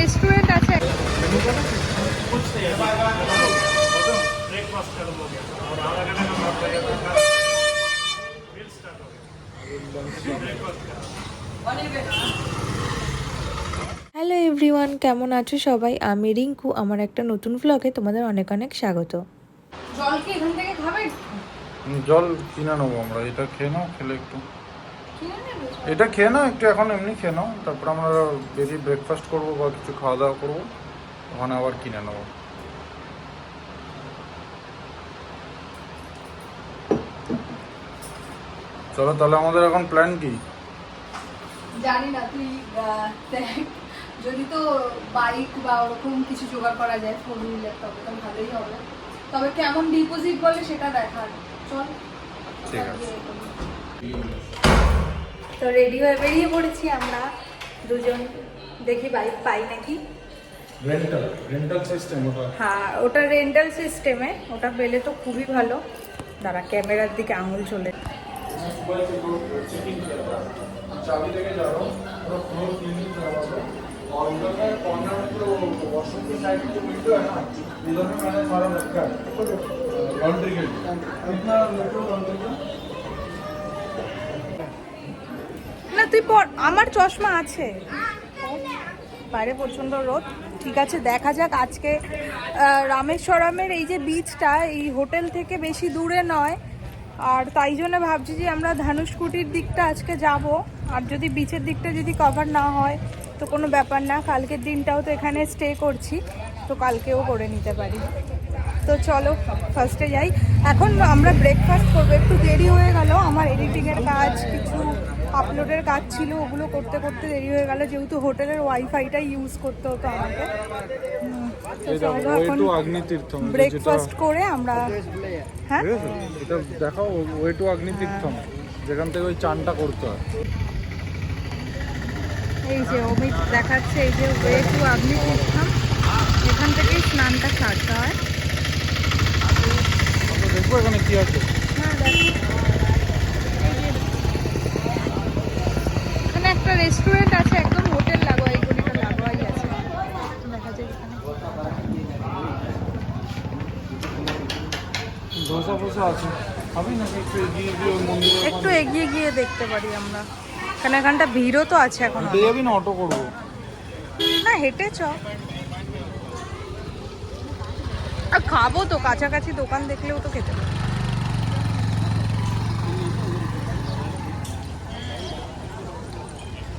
Restaurant আছে। Hello everyone, কেমন আছো সবাই? আমি রিঙ্কু, আমার একটা নতুন ব্লগে তোমাদের অনেক অনেক স্বাগত। জল কি এখান থেকে খাবে? জল কিনে নেবো আমরা। এটা খেয়ে নাও, খেলে একটু এটা খেয়ে নাও একটু, এখন এমনি খেয়ে নাও, তারপর আমরা বেরিয়ে ব্রেকফাস্ট করবো বা কিছু খাওয়া দাওয়া করবো, ওখানে আবার কিনে নেবো। চলো তাহলে, আমাদের এখন প্ল্যান কি? জানি না, তুই দেখ, যদি তো বাইক বা ওরকম কিছু জোগাড় করা যায় ফোর হুইলার, তবে তো ভালোই হবে। তবে কেমন ডিপোজিট বলে সেটা দেখার। চল ঠিক আছে। তো রেডি হয়ে বেরিয়ে পড়েছি আমরা দুজন। দেখি বাইক পাই নাকি। রেন্টাল সিস্টেম ওটা। হ্যাঁ, ওটা রেন্টাল সিস্টেমে, ওটা পেলে তো খুবই ভালো। দাঁড়া, ক্যামেরার দিকে আঙুল চলে। चाबी लेके जा रहा हूँ, पूरा फ्लोर क्लीनिंग करवा दो। और उधर में कॉर्नर में जो वॉशरूम की साइड में जो विंडो है ना, उधर में मैंने सारा रखा है लॉन्ड्री के लिए। कितना लॉन्ड्री का? না তুই পর, আমার চশমা আছে। বাইরে প্রচণ্ড রোদ। ঠিক আছে, দেখা যাক। আজকে রামেশ্বরমের এই যে বিচটা এই হোটেল থেকে বেশি দূরে নয়, আর তাই জন্য ভাবছি যে আমরা ধানুষকুটির দিকটা আজকে যাব। আর যদি বিচের দিকটা যদি কভার না হয় তো কোনো ব্যাপার না, কালকের দিনটাও তো এখানে স্টে করছি, তো কালকেও করে নিতে পারি। তো চলো ফার্স্টে যাই। এখন আমরা ব্রেকফাস্ট করবো। একটু দেরি হয়ে গেল, আমার এডিটিংয়ের কাজ, কিছু আপলোডের কাজ ছিল, ওগুলো করতে করতে দেরি হয়ে গেল, যেহেতু হোটেলের ওয়াইফাইটাই ইউজ করতে হতো আমাকে। তো চলো এখন ব্রেকফাস্ট করে আমরা, হ্যাঁ এটা দেখাও, ওয়ে টু অগ্নিতীর্থম, যেখান থেকে ওই চানটা করতে হয়। এই যে অমিত দেখাচ্ছে, এই যে ওয়ে টু অগ্নিতীর্থম, এখান থেকেই স্নানটা সারতে হয়। দেখবো এখানে কি আছে। হ্যাঁ দেখো, এখানে একটা রেস্টুরেন্ট আছে, একদম হোটেল লাগোয়া, এই গলিটা লাগোয়াই আছে। দেখা যায় এখানে ধোসা ফোসা আছে, খাবি নাকি? একটু এগিয়ে গিয়ে ওই মন্দিরে, একটু এগিয়ে গিয়ে দেখতে পারি আমরা। এখানটা ভিড়ও তো আছে এখন। হেঁটে যাবি না অটো করবো? না, হেঁটে চ। আর খাবো তো, কাছাকাছি দোকান দেখলেও তো খেতে পারি।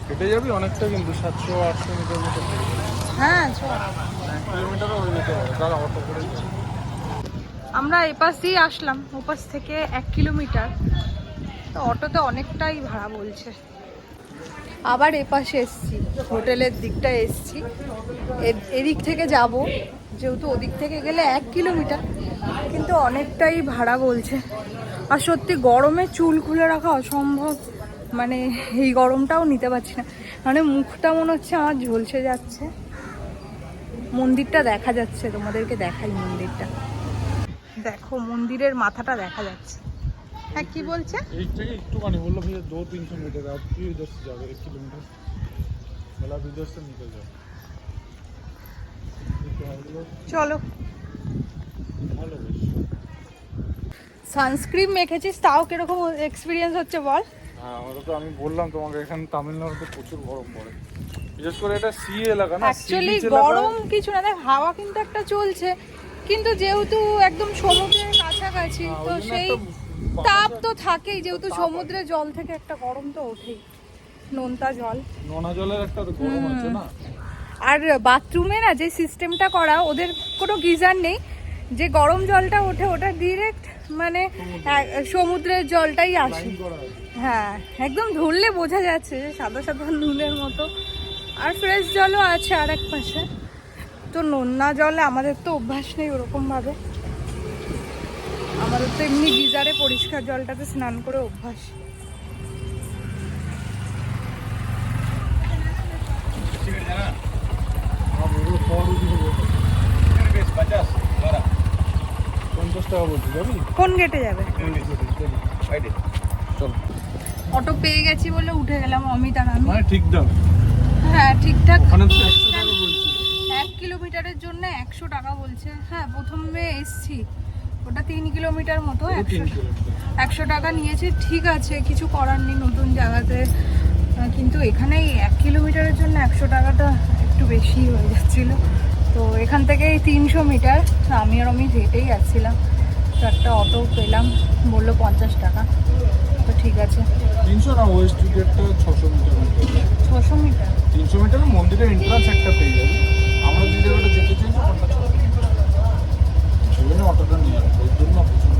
হেঁটে যাবি অনেকটা, কিন্তু 700-800 মিটার মতো। হ্যাঁ চ। 1 কিলোমিটারও হয়ে যেতে পারে, তাহলে অটো করে যাবি। আমরা এপাশ দিয়ে আসলাম, ওপাশ থেকে 1 কিলোমিটার, তো অটোতে অনেকটাই ভাড়া বলছে। আবার এপাশে এসছি, হোটেলের দিকটা এসছি, এদিক থেকে যাব, যেহেতু ওদিক থেকে গেলে 1 কিলোমিটার, কিন্তু অনেকটাই ভাড়া বলছে। আর সত্যি গরমে চুল খুলে রাখা অসম্ভব, মানে এই গরমটাও নিতে পারছি না, মানে মুখটা মনে হচ্ছে আমার ঝলসে যাচ্ছে। মন্দিরটা দেখা যাচ্ছে, তোমাদেরকে দেখাই মন্দিরটা। দেখো মন্দিরের মাথাটা দেখা যাচ্ছে। হ্যাঁ কি বলছে? এই থেকে একটুখানি বললো भैया 200-300 मीटर आप क्यों इधर से जाओगे 1 किलोमीटर, बोला आप इधर से निकल जाओ। চলো। ভালো বেশ। সানস্ক্রিন মেখেছিস, তাও কিরকম এক্সপিরিয়েন্স হচ্ছে বল? হ্যাঁ, ওটা তো আমি বললাম তোমাকে, এখানে তামিলনাড়ুতে প্রচুর গরম পড়ে, বিশেষ করে এটা সি এলাকা না। অ্যাকচুয়ালি গরম কিছু না, দেখ হাওয়া কিন্তু একটা চলছে, কিন্তু যেহেতু একদম সমুদ্রের কাছাকাছি, তো সেই তাপ তো থাকেই, যেহেতু সমুদ্রের জল থেকে একটা গরম তো ওঠেই, নোনতা জল, নোনা জলের একটা তো গরম আছে না। আর বাথরুমে না যে সিস্টেমটা করা, ওদের কোনো গিজার নেই, যে গরম জলটা ওঠে ওটা ডিরেক্ট মানে সমুদ্রের জলটাই আসে। হ্যাঁ, একদম ধরলে বোঝা যাচ্ছে যে সাদা সাদা নুনের মতো। আর ফ্রেশ জলও আছে আর এক পাশে। তো নোনা জলে আমাদের তো অভ্যাস নেই ওরকমভাবে, আমাদের তো এমনি গিজারে পরিষ্কার জলটাতে স্নান করে অভ্যাস। কোন গেটে যাবে? অটো পেয়ে গেছি বলে উঠে গেলাম অমিত আর আমি। ঠিক দাম। হ্যাঁ ঠিকঠাক। ওখানে তো 100 টাকা বলছি। কিলোমিটারের জন্য 100 টাকা বলছে। হ্যাঁ, প্রথমে এসছি, ওটা 3 কিলোমিটার মতো, 100 টাকা নিয়েছে। ঠিক আছে, কিছু করার নেই নতুন জায়গাতে, কিন্তু এখানে 1 কিলোমিটারের জন্য 100 টাকাটা একটু বেশি হয়ে যাচ্ছিলো। তো এখান থেকে 300 মিটার, আমি আর আমি হেঁটেই যাচ্ছিলাম। তো একটা অটো পেলাম, বললো 50 টাকা। তো ঠিক আছে। 300 না, ওয়েস্ট গেটটা 600 মিটার। 600 মিটার? 300 মিটার মন্দিরের এন্ট্রান্স একটা পেয়ে যাবে। আমরা যে জায়গাটা যেতে চাইছি ওটা 600 মিটার। সেই জন্য অটোটা নিয়ে আসবো, ওই জন্য পছন্দ।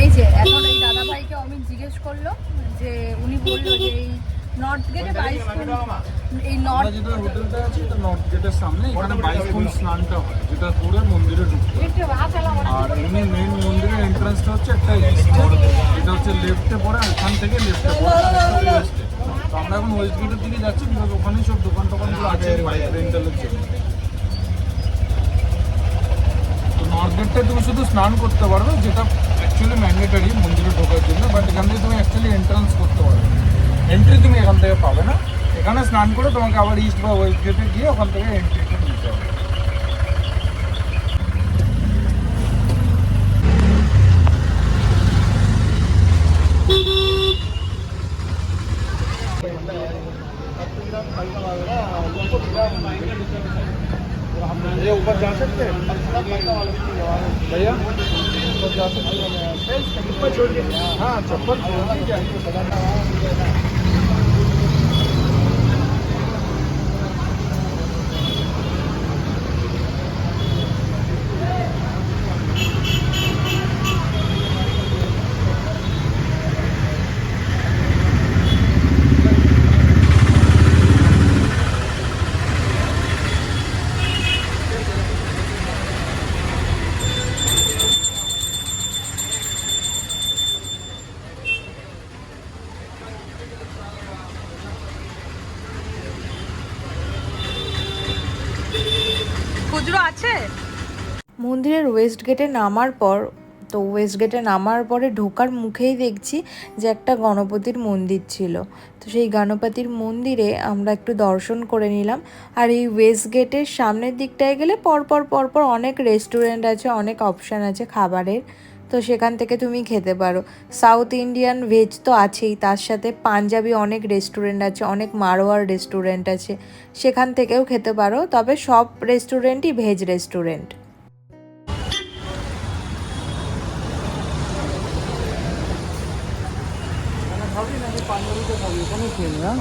এই যে এখন এই দাদা ভাইকে অমিত জিজ্ঞেস করলো যে, উনি বললো যে এই নর্থ গেটে 22 ফুট, এই নর্থ যেটা হোটেলটা আছে এটা নর্থ গেটের সামনে, এখানে 22 ফুট স্নানটা হয়, যেটা করে মন্দিরে ঢুকতে। আর এমনি মেইন মন্দিরের এন্ট্রান্সটা হচ্ছে একটা ইস্টে, এটা হচ্ছে লেফটে পড়ে, ওখান থেকে লেফটে পড়ে ওয়েস্টে। তো আমরা এখন ওয়েস্ট গেটের দিকে যাচ্ছি, বিকজ ওখানেই সব দোকান টোকানগুলো আছে বাইক রেন্টালের জন্য। তো নর্থ গেটটায় তুমি শুধু স্নান করতে পারবে, যেটা অ্যাকচুয়ালি ম্যান্ডেটারি মন্দিরে ঢোকার জন্য, বাট এখান থেকে তুমি অ্যাকচুয়ালি এন্ট্রান্স করতে পারবে, এন্ট্রি তুমি এখান থেকে পাবে না। এখানে স্নান করে তোমাকে আবার ইস্ট বা ওয়েস্ট গেটে গিয়ে ওখান থেকে এন্ট্রিটা নিতে হবে। ये ऊपर जा सकते हैं भैया, ऊपर जा सकते हैं? हाँ, चप्पल छोड़नी क्या? খুচরো আছে? মন্দিরের ওয়েস্ট গেটে নামার পর, তো ওয়েস্ট গেটে নামার পরে ঢোকার মুখেই দেখছি যে একটা গণপতির মন্দির ছিল। তো সেই গণপতির মন্দিরে আমরা একটু দর্শন করে নিলাম। আর এই ওয়েস্ট গেটের সামনের দিকটায় গেলে পরপর পরপর অনেক রেস্টুরেন্ট আছে, অনেক অপশান আছে খাবারের। তো সেখান থেকে তুমি খেতে পারো। সাউথ ইন্ডিয়ান ভেজ তো আছেই, তার সাথে পাঞ্জাবি অনেক রেস্টুরেন্ট আছে, অনেক মারোয়ার রেস্টুরেন্ট আছে, সেখান থেকেও খেতে পারো। তবে সব রেস্টুরেন্টই ভেজ রেস্টুরেন্ট।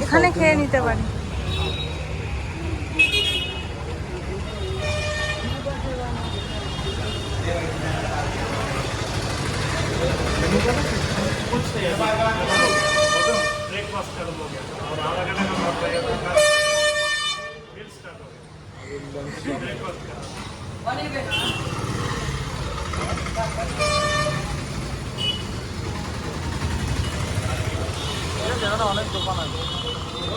এখানে খেয়ে নিতে পারি। অনেক দোকান আছে,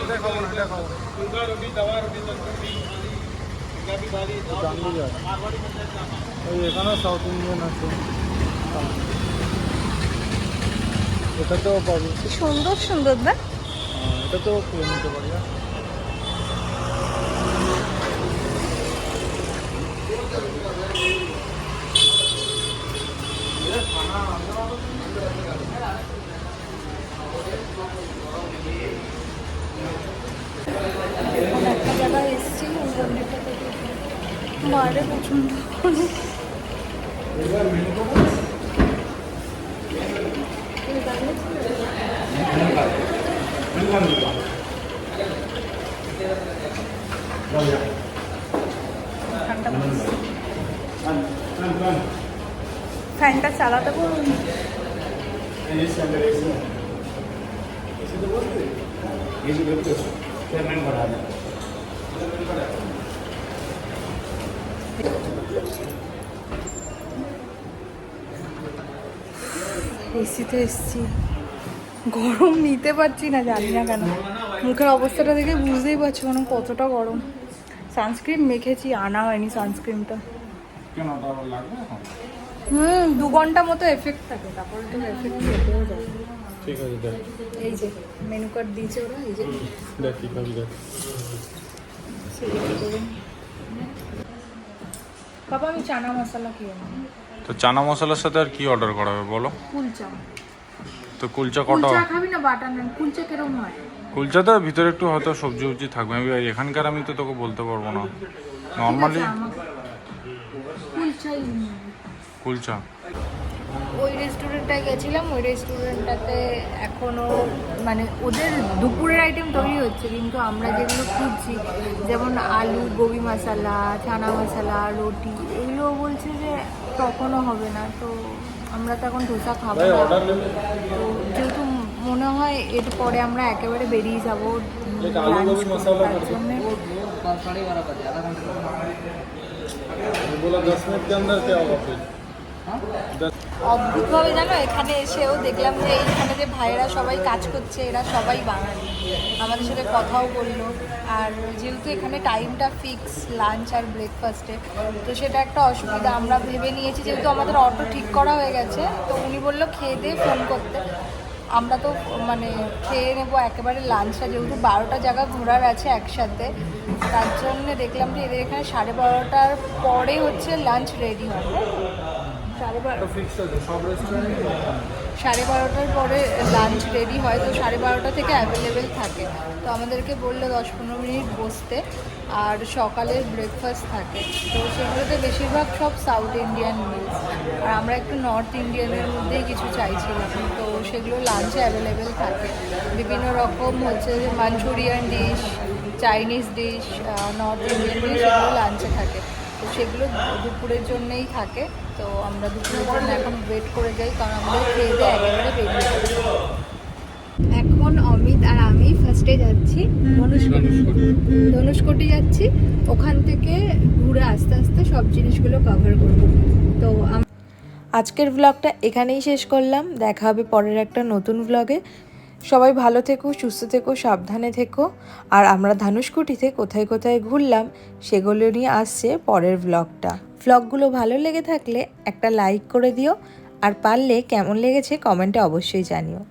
এটা খাবো না, এটা খাবো না। ওই এখানেও সাউথ ইন্ডিয়ান আছে, এটাতেও পাবো। সুন্দর সুন্দর না? এটাতেও খেয়ে নিতে পারি। একটা জায়গায় এসেছি, ওই মন্দিরটা থেকে বাইরে পছন্দ করে ফ্যানটা চালাতে বলুন। এসিতে এসছি, গরম নিতে পারছি না, জানি না কেন। মুখের অবস্থাটা দেখে বুঝতেই পারছি মানে কতটা গরম। সানস্ক্রিন মেখেছি, আনা হয়নি সানস্ক্রিনটা। 2 ঘন্টা মতো এফেক্ট থাকে, তারপরে তো এফেক্ট যেতেও যায়। ঠিক আছে দেখ এই যে মেনু কার্ড দিয়েছে ওরা, এই যে দেখ কি খাবি দেখ। সিলেক্ট করুন। বাবা আমি চানা মশলা খেয়ে নেব। তো চানা মশলার সাথে আর কি অর্ডার করা হবে বলো? কুলচা। তো কুলচা কটা? কুলচা খাবি না বাটার নান? কুলচা কিরকম হয়? কুলচাতে ভিতরে একটু হয়তো সবজি উবজি থাকবে, আমি এখানকার আমি তো তোকে বলতে পারবো না। নর্মালি কুলচাই। কুলচা। ওই রেস্টুরেন্টটায় গেছিলাম, ওই রেস্টুরেন্টটাতে এখনও মানে ওদের দুপুরের আইটেম তৈরি হচ্ছে, কিন্তু আমরা যেগুলো খুঁজছি যেমন আলু গোবি মশলা, চানা মশলা, রুটি, এগুলো বলছে যে তখনও হবে না। তো আমরা তো এখন ধোসা খাবো না। তো যেহেতু মনে হয় এরপরে আমরা একেবারে বেরিয়ে যাবো লাঞ্চ করতে, তার জন্যে बोला 10 मिनट के अंदर क्या होगा फिर? অদ্ভুতভাবে জানো এখানে এসেও দেখলাম যে এইখানে যে ভাইয়েরা সবাই কাজ করছে এরা সবাই বাঙালি, আমাদের সাথে কথাও বললো। আর যেহেতু এখানে টাইমটা ফিক্স লাঞ্চ আর ব্রেকফাস্টে, তো সেটা একটা অসুবিধা। আমরা ভেবে নিয়েছি যেহেতু আমাদের অটো ঠিক করা হয়ে গেছে, তো উনি বললো খেয়ে দিয়ে ফোন করতে। আমরা তো মানে খেয়ে নেবো একেবারে লাঞ্চটা, যেহেতু 12টা জায়গা ঘোরার আছে একসাথে, তার জন্য দেখলাম যে এদের এখানে 12:30টার পরে হচ্ছে লাঞ্চ রেডি হয়। 12:30টার পরে লাঞ্চ রেডি হয়, তো 12:30টা থেকে অ্যাভেলেবেল থাকে। তো আমাদেরকে বললো 10-15 মিনিট বসতে, আর সকালের ব্রেকফাস্ট থাকে। তো সেগুলোতে বেশিরভাগ সব সাউথ ইন্ডিয়ান মিলস, আর আমরা একটু নর্থ ইন্ডিয়ানের মধ্যেই কিছু চাইছিলাম। তো সেগুলো লাঞ্চে অ্যাভেলেবেল থাকে। বিভিন্ন রকম হচ্ছে Manchurian dish, Chinese dish, north Indian dish, এগুলো লাঞ্চে থাকে। তো সেগুলো দুপুরের জন্যেই থাকে। তো আমরা দুপুরের জন্য এখন ওয়েট করে যাই, কারণ আমাদের খেয়ে দিয়ে একেবারে বেরিয়ে যাবে। এখন অমিত আর আমি ফার্স্টে যাচ্ছি ধনুষকোটি যাচ্ছি, ওখান থেকে ঘুরে আস্তে আস্তে সব জিনিসগুলো কভার করব। তো আজকের ব্লগটা এখানেই শেষ করলাম, দেখা হবে পরের একটা নতুন ব্লগে। সবাই ভালো থেকো, সুস্থ থেকো, সাবধানে থেকো। আর আমরা ধনুষকোটিতে কোথায় কোথায় ঘুরলাম সেগুলো নিয়ে আসছে পরের ব্লগটা। ব্লগগুলো ভালো লেগে থাকলে একটা লাইক করে দিও, আর পারলে কেমন লেগেছে কমেন্টে অবশ্যই জানিও।